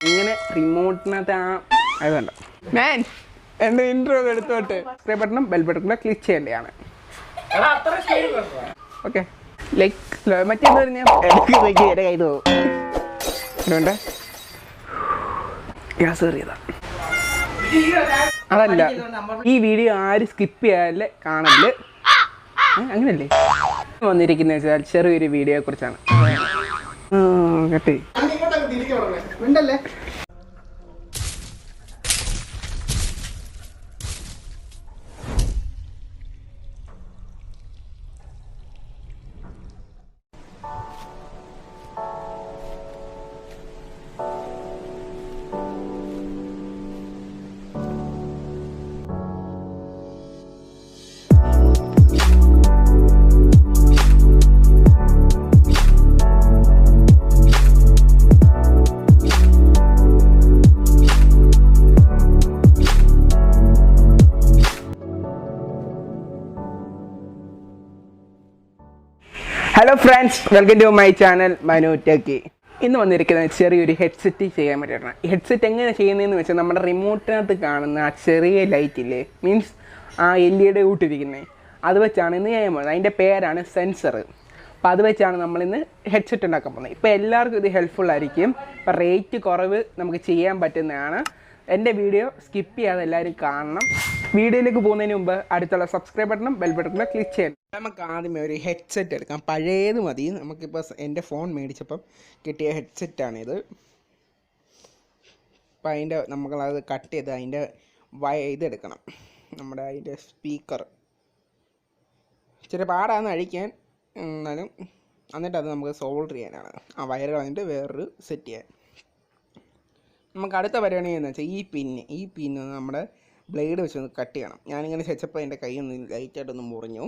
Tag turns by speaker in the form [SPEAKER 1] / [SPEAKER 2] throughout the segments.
[SPEAKER 1] ഇങ്ങനെ റിമോട്ടിനകത്ത് അത് കണ്ടോ ഞാൻ എൻ്റെ ഇൻട്രോ എടുത്തോട്ട് സബ്സ്ക്രൈബ് ബട്ടണും ബെൽ ബട്ടണും ക്ലിക്ക് ചെയ്യേണ്ടതാണ്. ഓക്കെ ലൈക്ക് മറ്റേന്ന് പറഞ്ഞാൽ ഇടയ്ക്ക് എൻ്റെ കയ്യിൽ പോകും. അതുകൊണ്ട് ഗ്യാസ് കയറിയതാ. അതല്ല, ഈ വീഡിയോ ആരും സ്കിപ്പ് ചെയ്യാതെ കാണല്. അങ്ങനല്ലേ വന്നിരിക്കുന്ന വെച്ചാൽ ചെറിയൊരു വീഡിയോയെ കുറിച്ചാണ് കേട്ടേ. Hello friends, welcome to my channel Manu techie. ഇന്ന് വന്നിരിക്കുന്നത് ചെറിയൊരു ഹെഡ്സെറ്റ് ചെയ്യാൻ പറ്റിയിട്ടാണ്. ഈ ഹെഡ്സെറ്റ് എങ്ങനെ ചെയ്യുന്നതെന്ന് വെച്ചാൽ നമ്മുടെ റിമോട്ടിനകത്ത് കാണുന്ന ആ ചെറിയ ലൈറ്റില്ലേ, മീൻസ് ആ LED കൂട്ടിരിക്കുന്നത്, അത് വെച്ചാണ് ഇന്ന് ചെയ്യാൻ പോകുന്നത്. അതിൻ്റെ പേരാണ് സെൻസർ. അപ്പോൾ അത് വെച്ചാണ് നമ്മളിന്ന് ഹെഡ്സെറ്റ് ഉണ്ടാക്കാൻ പോകുന്നത്. ഇപ്പോൾ എല്ലാവർക്കും ഇത് ഹെൽപ്ഫുൾ ആയിരിക്കും. ഇപ്പോൾ റേറ്റ് കുറവ് നമുക്ക് ചെയ്യാൻ പറ്റുന്നതാണ്. എൻ്റെ വീഡിയോ സ്കിപ്പ് ചെയ്യാതെ എല്ലാവരും കാണണം. വീഡിയോയിലേക്ക് പോകുന്നതിന് മുമ്പ് അടുത്തുള്ള സബ്സ്ക്രൈബ് ബട്ടണും ബെൽ ബട്ടണും ക്ലിക്ക് ചെയ്യണം. നമുക്ക് ആദ്യമേ ഒരു ഹെഡ്സെറ്റ് എടുക്കാം. പഴയത് മതി. നമുക്കിപ്പോൾ എൻ്റെ ഫോൺ മേടിച്ചപ്പം കിട്ടിയ ഹെഡ്സെറ്റാണിത്. അപ്പം അതിൻ്റെ നമ്മളത് കട്ട് ചെയ്ത് അതിൻ്റെ ഇതെടുക്കണം. നമ്മുടെ അതിൻ്റെ സ്പീക്കർ ഇച്ചിരി പാടാന്ന് അഴിക്കാൻ, എന്നാലും എന്നിട്ട് അത് നമുക്ക് സോൾഡർ ചെയ്യാനാണ്. ആ വയർ കളഞ്ഞിട്ട് വേറൊരു സെറ്റ് ചെയ്യാൻ. നമുക്ക് അടുത്ത പരിപാടി എന്ന് വെച്ചാൽ ഈ പിന്ന് നമ്മുടെ ബ്ലേഡ് വെച്ചൊന്ന് കട്ട് ചെയ്യണം. ഞാനിങ്ങനെ വെച്ചപ്പോൾ എൻ്റെ കൈ ഒന്ന് ലൈറ്റായിട്ടൊന്ന് മുറിഞ്ഞു.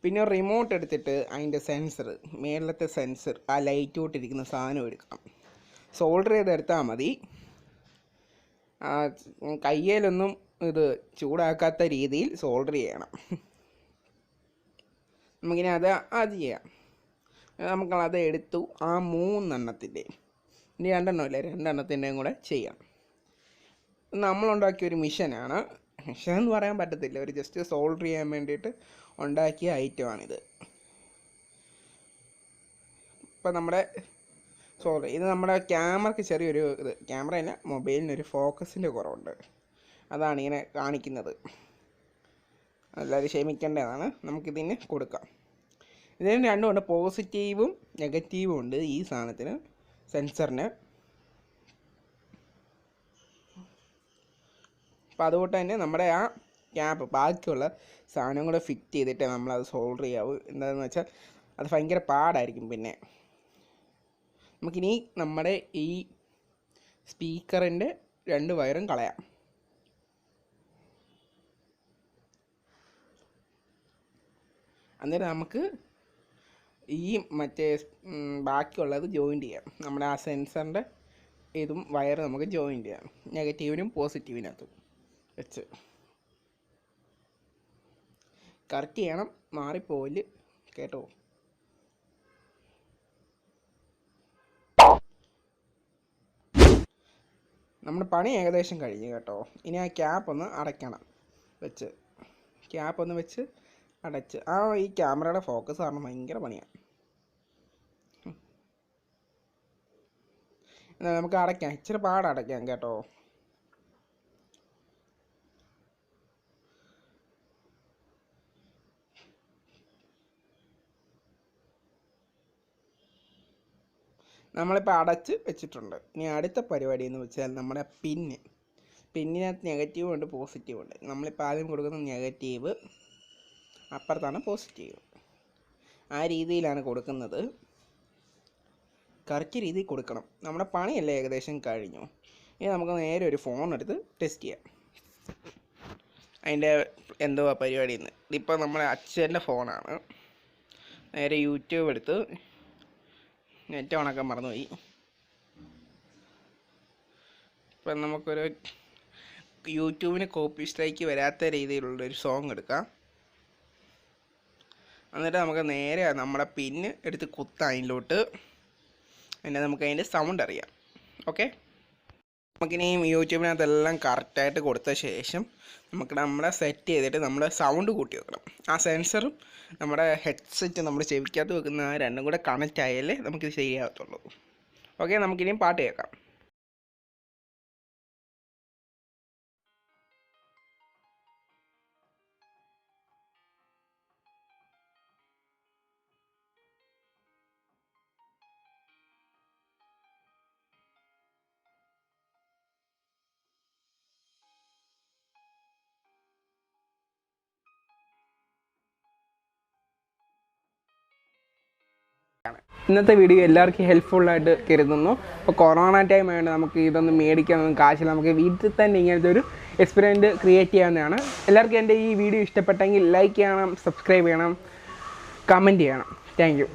[SPEAKER 1] പിന്നെ റിമോട്ട് എടുത്തിട്ട് അതിൻ്റെ സെൻസർ, മേളത്തെ സെൻസർ, ആ ലൈറ്റ് തൊട്ടിരിക്കുന്ന സാധനം എടുക്കണം. സോൾഡർ ചെയ്തെടുത്താൽ മതി. കയ്യിലൊന്നും ഇത് ചൂടാക്കാത്ത രീതിയിൽ സോൾഡർ ചെയ്യണം. നമുക്കിനി അത് ചെയ്യാം. നമുക്കത് എടുത്തു. ആ 3 എണ്ണത്തിൻ്റെ, ഇനി 2 എണ്ണമില്ല, 2 എണ്ണത്തിൻ്റെയും കൂടെ ചെയ്യാം. നമ്മളുണ്ടാക്കിയൊരു മിഷനാണ്. മിഷൻ എന്ന് പറയാൻ പറ്റത്തില്ല, ഒരു ജസ്റ്റ് സോൾഡർ ചെയ്യാൻ വേണ്ടിയിട്ട് ഉണ്ടാക്കിയ ഐറ്റമാണിത്. ഇപ്പം നമ്മുടെ ഇത് നമ്മുടെ ക്യാമറയ്ക്ക് ചെറിയൊരു ക്യാമറയല്ല, മൊബൈലിനൊരു ഫോക്കസിൻ്റെ കുറവുണ്ട്. അതാണ് ഇങ്ങനെ കാണിക്കുന്നത്. എല്ലാവരും ക്ഷമിക്കേണ്ടതാണ്. നമുക്കിതിന് കൊടുക്കാം. ഇതിന് രണ്ടുമുണ്ട്, പോസിറ്റീവും നെഗറ്റീവും ഉണ്ട് ഈ സാധനത്തിന്, സെൻസറിന്. അപ്പോൾ അതുകൊണ്ട് തന്നെ നമ്മുടെ ആ ക്യാപ്പ് ബാക്കിയുള്ള സാധനം കൂടെ ഫിറ്റ് ചെയ്തിട്ട് നമ്മളത് സോൾഡർ ചെയ്യാവും. എന്താണെന്ന് വെച്ചാൽ അത് ഭയങ്കര പാടായിരിക്കും. പിന്നെ നമുക്കിനി നമ്മുടെ ഈ സ്പീക്കറിൻ്റെ 2 വയറും കളയാം. അന്നേരം നമുക്ക് ഈ മറ്റേ ബാക്കിയുള്ളത് ജോയിൻ്റ് ചെയ്യാം. നമ്മുടെ ആ സെൻസറിൻ്റെ ഇതും വയർ നമുക്ക് ജോയിൻ്റ് ചെയ്യാം, നെഗറ്റീവിനും പോസിറ്റീവിനകത്തും വെച്ച്. കറക്റ്റ് ചെയ്യണം, മാറിപ്പോയില്ല കേട്ടോ. നമ്മുടെ പണി ഏകദേശം കഴിഞ്ഞു കേട്ടോ. ഇനി ആ ക്യാപ്പ് ഒന്ന് അടയ്ക്കണം വെച്ച്. ക്യാപ്പ് ഒന്ന് വെച്ച് അടച്ച്. ഈ ക്യാമറയുടെ ഫോക്കസ് കാരണം ഭയങ്കര പണിയാണ്. എന്നാൽ നമുക്ക് അടയ്ക്കാം. ഇച്ചിരി പാടടയ്ക്കാം കേട്ടോ. നമ്മളിപ്പോൾ അടച്ച് വെച്ചിട്ടുണ്ട്. ഇനി അടുത്ത പരിപാടി എന്ന് വെച്ചാൽ നമ്മുടെ പിന്നിനകത്ത് നെഗറ്റീവും ഉണ്ട് പോസിറ്റീവും ഉണ്ട്. നമ്മളിപ്പോൾ ആദ്യം കൊടുക്കുന്ന നെഗറ്റീവ്, അപ്പുറത്താണ് പോസിറ്റീവ്. ആ രീതിയിലാണ് കൊടുക്കുന്നത്. കറക്റ്റ് രീതിയിൽ കൊടുക്കണം. നമ്മുടെ പണിയല്ലേ ഏകദേശം കഴിഞ്ഞു. ഇനി നമുക്ക് നേരെ ഒരു ഫോൺ എടുത്ത് ടെസ്റ്റ് ചെയ്യാം അതിൻ്റെ എന്തുവാ പരിപാടിയെന്ന്. ഇതിപ്പോൾ നമ്മുടെ അച്ഛൻ്റെ ഫോണാണ്. നേരെ യൂട്യൂബ് എടുത്ത്, നെറ്റ് ഓണാക്കാൻ മറന്നുപോയി. ഇപ്പം നമുക്കൊരു യൂട്യൂബിന് കോപ്പി സ്ട്രൈക്ക് വരാത്ത രീതിയിലുള്ളൊരു സോങ് എടുക്കാം. എന്നിട്ട് നമുക്ക് നേരെ നമ്മുടെ പിന്ന് എടുത്ത് കുത്താം അതിലോട്ട്. പിന്നെ നമുക്ക് അതിൻ്റെ സൗണ്ട് അറിയാം. ഓക്കെ, നമുക്കിനിയും യൂട്യൂബിനകത്തെല്ലാം കറക്റ്റായിട്ട് കൊടുത്ത ശേഷം നമുക്ക് നമ്മളെ സെറ്റ് ചെയ്തിട്ട് നമ്മൾ സൗണ്ട് കൂട്ടി വെക്കണം. ആ സെൻസറും നമ്മുടെ ഹെഡ്സെറ്റ് നമ്മൾ ചെവിക്കകത്ത് വെക്കുന്ന ആ രണ്ടും കൂടെ കണക്റ്റ് ആയാലേ നമുക്കിത് ശരിയാകത്തുള്ളൂ. ഓക്കെ, നമുക്കിനിയും പാട്ട് കേൾക്കാം. ഇന്നത്തെ വീഡിയോ എല്ലാവർക്കും ഹെൽപ്ഫുള്ളായിട്ട് കരുതുന്നു. അപ്പോൾ കൊറോണ ടൈം ആയതുകൊണ്ട് നമുക്ക് ഇതൊന്നും മേടിക്കാനൊന്നും കാശില്ല. നമുക്ക് വീട്ടിൽ തന്നെ ഇങ്ങനത്തെ ഒരു എക്സ്പെരിമെൻറ്റ് ക്രിയേറ്റ് ചെയ്യാവുന്നതാണ്. എല്ലാവർക്കും എൻ്റെ ഈ വീഡിയോ ഇഷ്ടപ്പെട്ടെങ്കിൽ ലൈക്ക് ചെയ്യണം, സബ്സ്ക്രൈബ് ചെയ്യണം, കമൻറ്റ് ചെയ്യണം. Thank you.